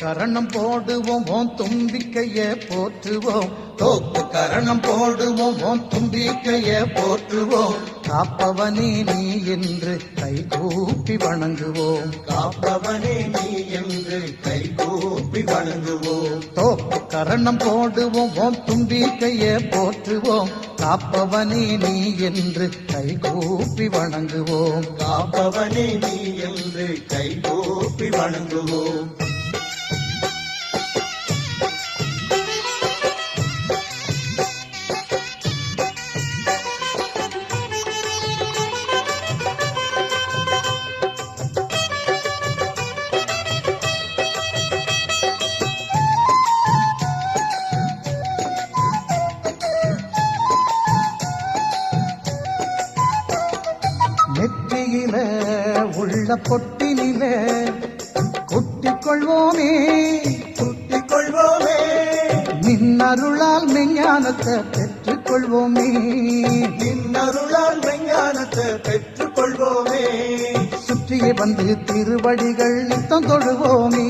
கரணம் போடுவோம் ஓம் தும்பிக்கையே போற்றுவோம். தோப்பு கரணம் போடுவோம் ஓம் தும்பிக்கையே போற்றுவோம். காப்பவனே நீ என்று கைகூப்பி வணங்குவோம். காப்பவனே நீ என்று கைகூப்பி வணங்குவோம். தோப்பு கரணம் போடுவோம் ஓம் தும்பிக்கையே போற்றுவோம். காப்பவனே நீ என்று கைகூப்பி வணங்குவோம். காப்பவனே நீ என்று கைகூப்பி வணங்குவோம். நெற்றியில உள்ள பொட்டினில குட்டிக் கொள்வோமே குட்டிக் கொள்வோமே. நின்னருளால் மெஞ்ஞானத்தை பெற்றுக் கொள்வோமே. நின்னருளால் மெஞ்ஞானத்தை பெற்றுக் கொள்வோமே. சுற்றியே வந்து திருவடிகள் நித்தம் தொழுவோமே.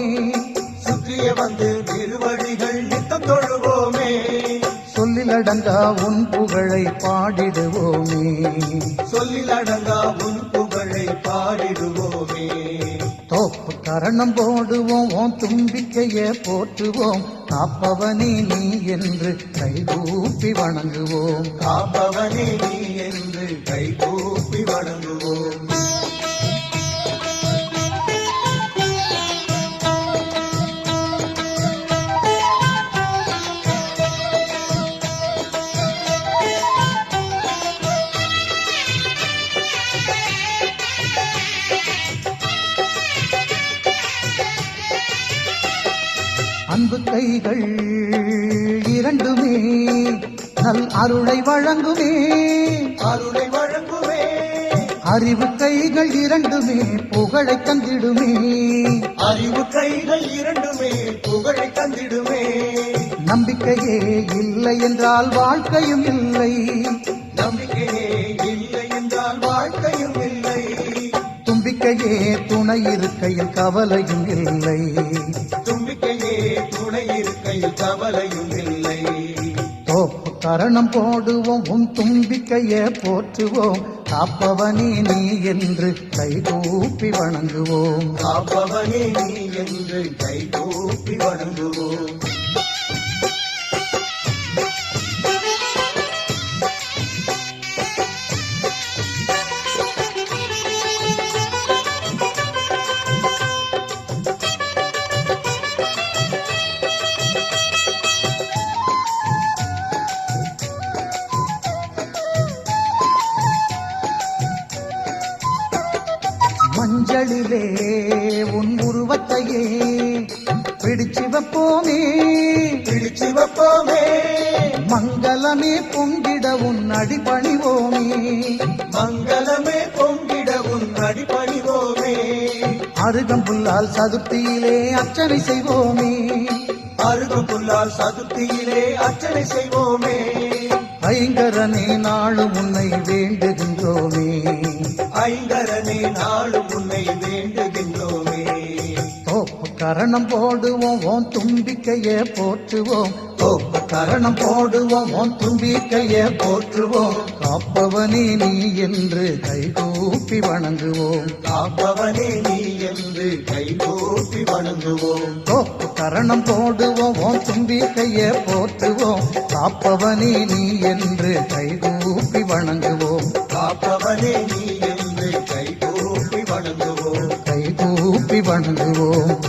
சுற்றிய வந்து திருவடிகள் நித்தம் தொழுவோமே. சொல்லிலடங்கா உன் புகழை பாடிடுவோமே. சொல்லிலடங்கா உன் புகழை பாடிடுவோமே. தோப்பு கரணம் போடுவோம் ஓம் தும்பிக்கையே போற்றுவோம். காப்பவனே நீ என்று கைகூப்பி வணங்குவோம். காப்பவனே நீ என்று கைகூப்பி வணங்குவோம். அன்பு கைகள் இரண்டுமே நல் அருளை வழங்குமே. அருளை வழங்குமே. அறிவு கைகள் இரண்டுமே புகழை தந்திடுமே. அறிவு கைகள் இரண்டுமே புகழை தந்திடுமே. நம்பிக்கையே இல்லை என்றால் வாழ்க்கையும் இல்லை. நம்பிக்கையே இல்லை என்றால் வாழ்க்கையும் இல்லை. தும்பிக்கையே துணை இருக்கையில் கவலையும் இல்லை. தும்பிக்கையே துணை இருக்கையில் கவலையும் இல்லை. தோப்பு கரணம் போடுவோம் உன் தும்பிக்கையே போற்றுவோம். காப்பவனே நீ என்று கைகூப்பி வணங்குவோம். காப்பவனே நீ என்று கைகூப்பி வணங்குவோம். மஞ்சளிலே உன் உருவத்தையே பிடிச்சு வைப்போமே. பிடிச்சு வைப்போமே. மங்களமே பொங்கிட உன் அடிபணிவோமே. மங்களமே பொங்கிட உன் அடிபணிவோமே. அருகம்புல்லால் சதுர்த்தியிலே அர்ச்சனை செய்வோமே. அருகம்புல்லால் சதுர்த்தியிலே அர்ச்சனை செய்வோமே. ஐங்கரனே நாளும் உன்னை வேண்டுகின்றோமே. ஐங்கரனே நாளும் உன்னை வேண்டுகின்றோமே. தோப்பு கரணம் போடுவோம் ஓம் தும்பிக்கையே போற்றுவோம். தோப்பு கரணம் போடுவோம் ஓம் தும்பிக்கையே போற்றுவோம். காப்பவனே நீ என்று கைகூப்பி வணங்குவோம். காப்பவனே நீ என்று கைகூப்பி வணங்குவோம். தோப்பு கரணம் போடுவோம் ஓம் தும்பிக்கையே போற்றுவோம். காப்பவனே நீ என்று கைகூப்பி வணங்குவோம். காப்பவனே நீ என்று கைகூப்பி வணங்குவோம். கைகூப்பி வணங்குவோம்.